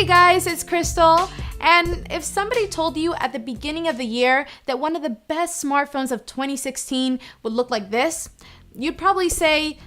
Hey guys, it's Crystal. And if somebody told you at the beginning of the year that one of the best smartphones of 2016 would look like this, you'd probably say,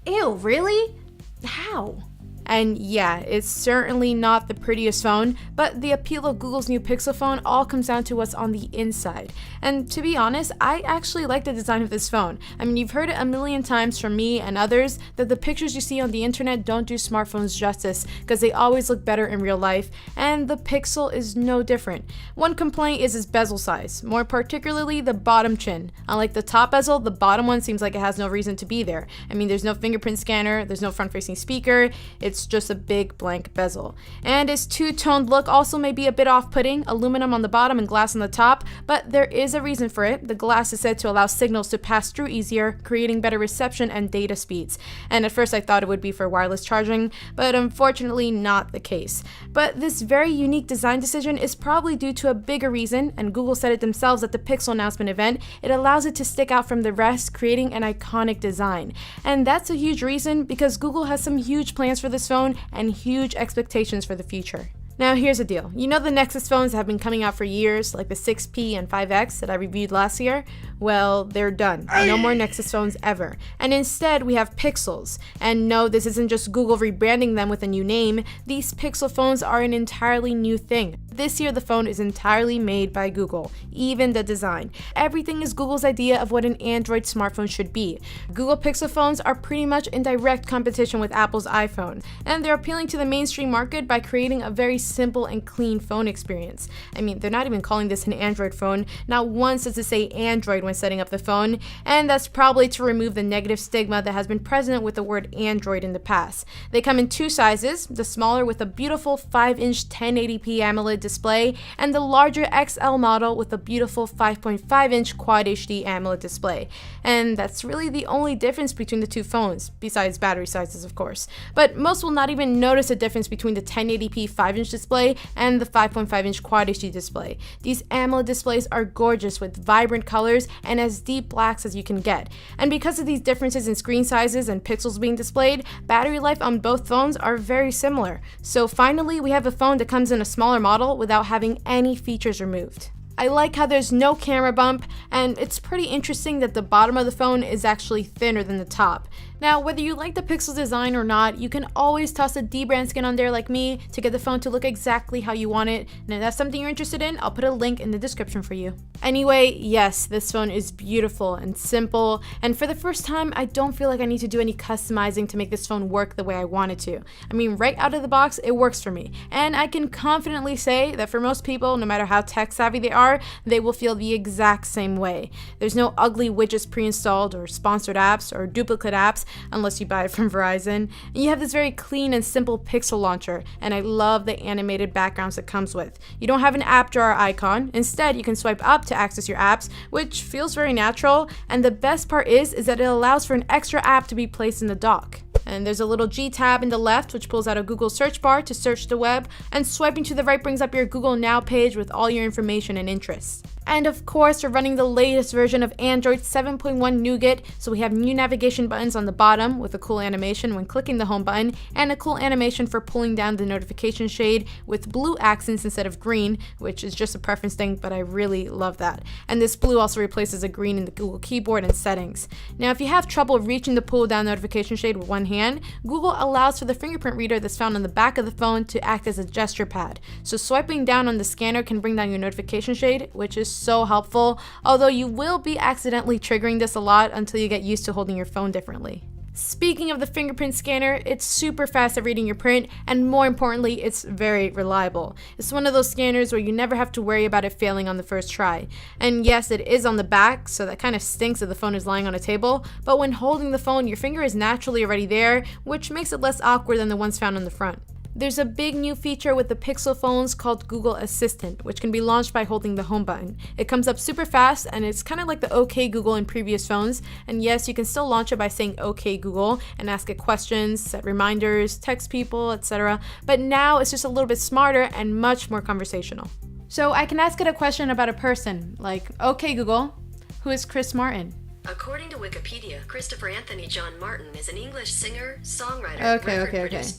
ew, really? How? And yeah, it's certainly not the prettiest phone, but the appeal of Google's new Pixel phone all comes down to what's on the inside. And to be honest, I actually like the design of this phone. I mean, you've heard it a million times from me and others that the pictures you see on the internet don't do smartphones justice because they always look better in real life, and the Pixel is no different. One complaint is its bezel size, more particularly the bottom chin. Unlike the top bezel, the bottom one seems like it has no reason to be there. I mean, there's no fingerprint scanner, there's no front-facing speaker, it's just a big blank bezel. And its two-toned look also may be a bit off-putting, aluminum on the bottom and glass on the top, but there is a reason for it. The glass is said to allow signals to pass through easier, creating better reception and data speeds. And at first I thought it would be for wireless charging, but unfortunately not the case. But this very unique design decision is probably due to a bigger reason, and Google said it themselves at the Pixel announcement event. It allows it to stick out from the rest, creating an iconic design. And that's a huge reason because Google has some huge plans for this phone and huge expectations for the future. Now here's the deal. You know the Nexus phones that have been coming out for years, like the 6P and 5X that I reviewed last year? Well, they're done. No more Nexus phones ever. And instead, we have Pixels. And no, this isn't just Google rebranding them with a new name. These Pixel phones are an entirely new thing. This year, the phone is entirely made by Google, even the design. Everything is Google's idea of what an Android smartphone should be. Google Pixel phones are pretty much in direct competition with Apple's iPhone, and they're appealing to the mainstream market by creating a very simple and clean phone experience. I mean, they're not even calling this an Android phone. Not once does it say Android when setting up the phone, and that's probably to remove the negative stigma that has been present with the word Android in the past. They come in two sizes, the smaller with a beautiful 5-inch 1080p AMOLED display, and the larger XL model with a beautiful 5.5-inch Quad HD AMOLED display. And that's really the only difference between the two phones, besides battery sizes of course. But most will not even notice a difference between the 1080p 5-inch display and the 5.5-inch Quad HD display. These AMOLED displays are gorgeous with vibrant colors and as deep blacks as you can get. And because of these differences in screen sizes and pixels being displayed, battery life on both phones are very similar. So finally, we have a phone that comes in a smaller model without having any features removed. I like how there's no camera bump, and it's pretty interesting that the bottom of the phone is actually thinner than the top. Now, whether you like the Pixel design or not, you can always toss a D-brand skin on there like me to get the phone to look exactly how you want it. And if that's something you're interested in, I'll put a link in the description for you. Anyway, yes, this phone is beautiful and simple, and for the first time, I don't feel like I need to do any customizing to make this phone work the way I want it to. I mean, right out of the box, it works for me. And I can confidently say that for most people, no matter how tech savvy they are, they will feel the exact same way. There's no ugly widgets pre-installed or sponsored apps or duplicate apps unless you buy it from Verizon. And you have this very clean and simple Pixel launcher, and I love the animated backgrounds it comes with. You don't have an app drawer icon. Instead, you can swipe up to access your apps, which feels very natural. And the best part is that it allows for an extra app to be placed in the dock. And there's a little G tab in the left which pulls out a Google search bar to search the web, and swiping to the right brings up your Google Now page with all your information and interests. And of course, we're running the latest version of Android 7.1 Nougat, so we have new navigation buttons on the bottom with a cool animation when clicking the home button, and a cool animation for pulling down the notification shade with blue accents instead of green, which is just a preference thing, but I really love that. And this blue also replaces a green in the Google keyboard and settings. Now, if you have trouble reaching the pull down notification shade with one hand, Google allows for the fingerprint reader that's found on the back of the phone to act as a gesture pad. So swiping down on the scanner can bring down your notification shade, which is so helpful, although you will be accidentally triggering this a lot until you get used to holding your phone differently. Speaking of the fingerprint scanner, it's super fast at reading your print, and more importantly, it's very reliable. It's one of those scanners where you never have to worry about it failing on the first try. And yes, it is on the back, so that kind of stinks if the phone is lying on a table, but when holding the phone, your finger is naturally already there, which makes it less awkward than the ones found on the front. There's a big new feature with the Pixel phones called Google Assistant, which can be launched by holding the home button. It comes up super fast, and it's kind of like the OK Google in previous phones. And yes, you can still launch it by saying OK Google and ask it questions, set reminders, text people, etc. But now it's just a little bit smarter and much more conversational. So I can ask it a question about a person, like, OK Google, who is Chris Martin? According to Wikipedia, Christopher Anthony John Martin is an English singer, songwriter, record producer.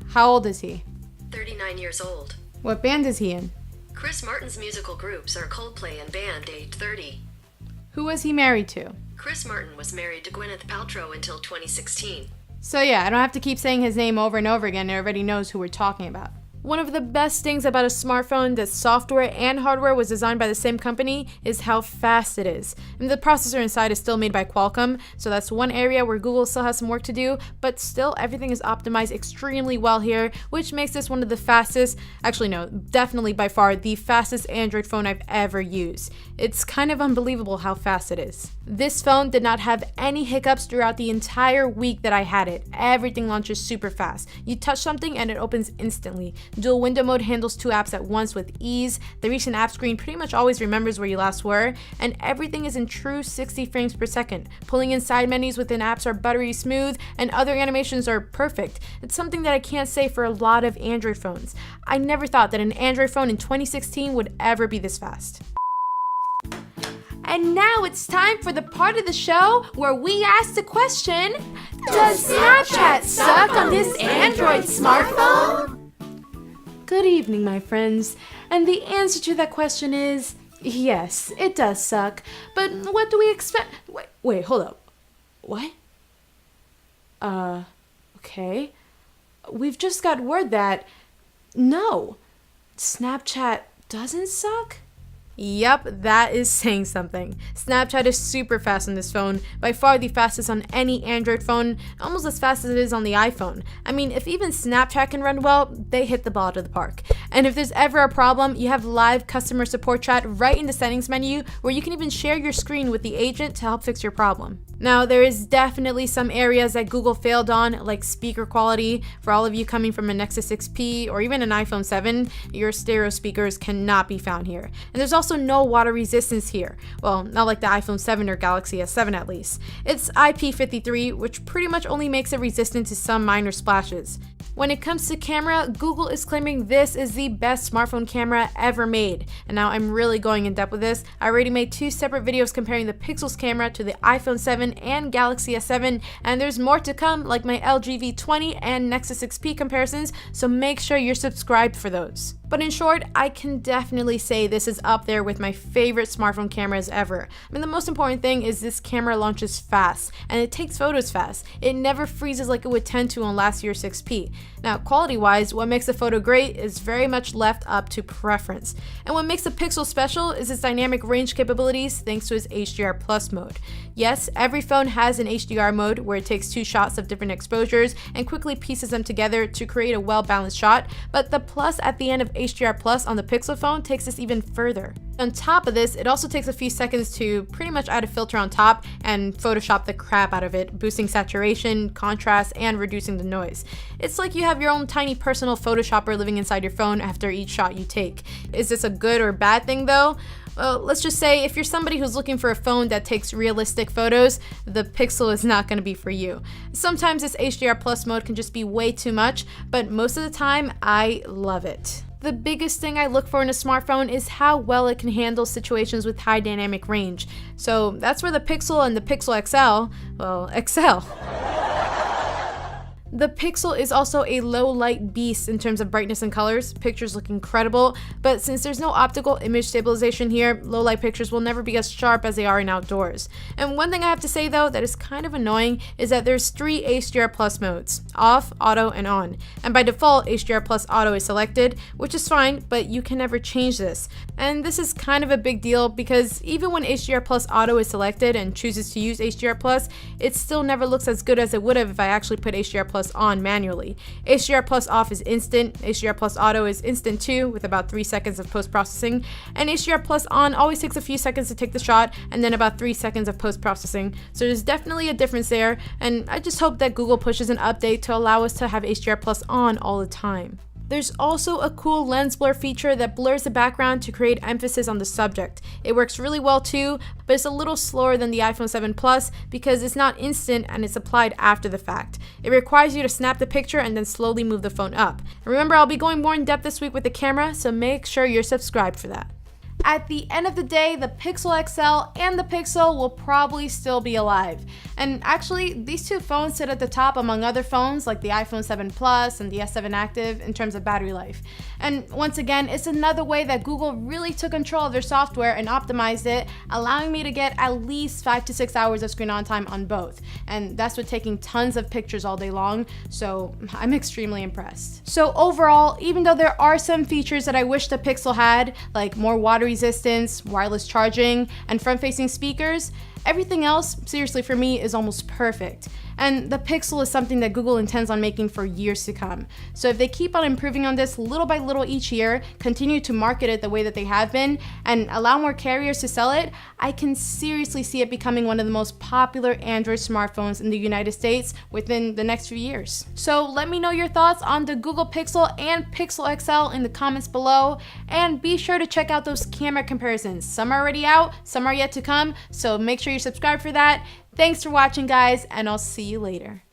How old is he? 39 years old. What band is he in? Chris Martin's musical groups are Coldplay and Band, age 30. Who was he married to? Chris Martin was married to Gwyneth Paltrow until 2016. So yeah, I don't have to keep saying his name over and over again. Everybody knows who we're talking about. One of the best things about a smartphone that software and hardware was designed by the same company is how fast it is. And the processor inside is still made by Qualcomm, so that's one area where Google still has some work to do, but still everything is optimized extremely well here, which makes this one of the fastest, actually no, definitely by far the fastest Android phone I've ever used. It's kind of unbelievable how fast it is. This phone did not have any hiccups throughout the entire week that I had it. Everything launches super fast. You touch something and it opens instantly. Dual window mode handles 2 apps at once with ease. The recent app screen pretty much always remembers where you last were, and everything is in true 60 frames per second. Pulling in side menus within apps are buttery smooth, and other animations are perfect. It's something that I can't say for a lot of Android phones. I never thought that an Android phone in 2016 would ever be this fast. And now it's time for the part of the show where we ask the question, does Snapchat suck on this Android smartphone? Good evening, my friends. And the answer to that question is, yes, it does suck. But what do we expect? Wait, hold up. What? Okay. We've just got word that, no, Snapchat doesn't suck? Yep, that is saying something. Snapchat is super fast on this phone, by far the fastest on any Android phone, almost as fast as it is on the iPhone. I mean, if even Snapchat can run well, they hit the ball out of the park. And if there's ever a problem, you have live customer support chat right in the settings menu, where you can even share your screen with the agent to help fix your problem. Now, there is definitely some areas that Google failed on, like speaker quality. For all of you coming from a Nexus 6P or even an iPhone 7, your stereo speakers cannot be found here. And there's also no water resistance here. Well, not like the iPhone 7 or Galaxy S7 at least. It's IP53, which pretty much only makes it resistant to some minor splashes. When it comes to camera, Google is claiming this is the best smartphone camera ever made. And now I'm really going in depth with this. I already made 2 separate videos comparing the Pixel's camera to the iPhone 7 and Galaxy S7, and there's more to come, like my LG V20 and Nexus 6P comparisons, so make sure you're subscribed for those. But in short, I can definitely say this is up there with my favorite smartphone cameras ever. I mean, the most important thing is this camera launches fast, and it takes photos fast. It never freezes like it would tend to on last year's 6P. Now, quality-wise, what makes a photo great is very much left up to preference. And what makes the Pixel special is its dynamic range capabilities thanks to its HDR Plus mode. Yes, every phone has an HDR mode where it takes 2 shots of different exposures and quickly pieces them together to create a well-balanced shot, but the plus at the end of HDR Plus on the Pixel phone takes this even further. On top of this, it also takes a few seconds to pretty much add a filter on top and Photoshop the crap out of it, boosting saturation, contrast, and reducing the noise. It's like you have your own tiny personal Photoshopper living inside your phone after each shot you take. Is this a good or bad thing though? Well, let's just say if you're somebody who's looking for a phone that takes realistic photos, the Pixel is not going to be for you. Sometimes this HDR Plus mode can just be way too much, but most of the time, I love it. The biggest thing I look for in a smartphone is how well it can handle situations with high dynamic range. So that's where the Pixel and the Pixel XL, well, excel. The Pixel is also a low light beast in terms of brightness and colors. Pictures look incredible, but since there's no optical image stabilization here, low light pictures will never be as sharp as they are in outdoors. And one thing I have to say though that is kind of annoying is that there's 3 HDR Plus modes: off, auto, and on. And by default, HDR Plus auto is selected, which is fine, but you can never change this. And this is kind of a big deal because even when HDR Plus auto is selected and chooses to use HDR Plus, it still never looks as good as it would have if I actually put HDR Plus on manually. HDR Plus off is instant, HDR Plus auto is instant too, with about 3 seconds of post-processing, and HDR Plus on always takes a few seconds to take the shot, and then about 3 seconds of post-processing. So there's definitely a difference there, and I just hope that Google pushes an update to allow us to have HDR Plus on all the time. There's also a cool lens blur feature that blurs the background to create emphasis on the subject. It works really well too, but it's a little slower than the iPhone 7 Plus because it's not instant and it's applied after the fact. It requires you to snap the picture and then slowly move the phone up. And remember, I'll be going more in depth this week with the camera, so make sure you're subscribed for that. at the end of the day, the Pixel XL and the Pixel will probably still be alive. And actually, these two phones sit at the top among other phones like the iPhone 7 Plus and the S7 Active in terms of battery life. And once again, it's another way that Google really took control of their software and optimized it, allowing me to get at least 5 to 6 hours of screen on time on both. And that's with taking tons of pictures all day long, so I'm extremely impressed. So overall, even though there are some features that I wish the Pixel had, like more water resistance, wireless charging, and front-facing speakers, everything else, seriously for me, is almost perfect. And the Pixel is something that Google intends on making for years to come. So if they keep on improving on this little by little each year, continue to market it the way that they have been, and allow more carriers to sell it, I can seriously see it becoming one of the most popular Android smartphones in the United States within the next few years. So let me know your thoughts on the Google Pixel and Pixel XL in the comments below, and be sure to check out those camera comparisons. Some are already out, some are yet to come, so make sure you subscribe for that. Thanks for watching, guys, and I'll see you later.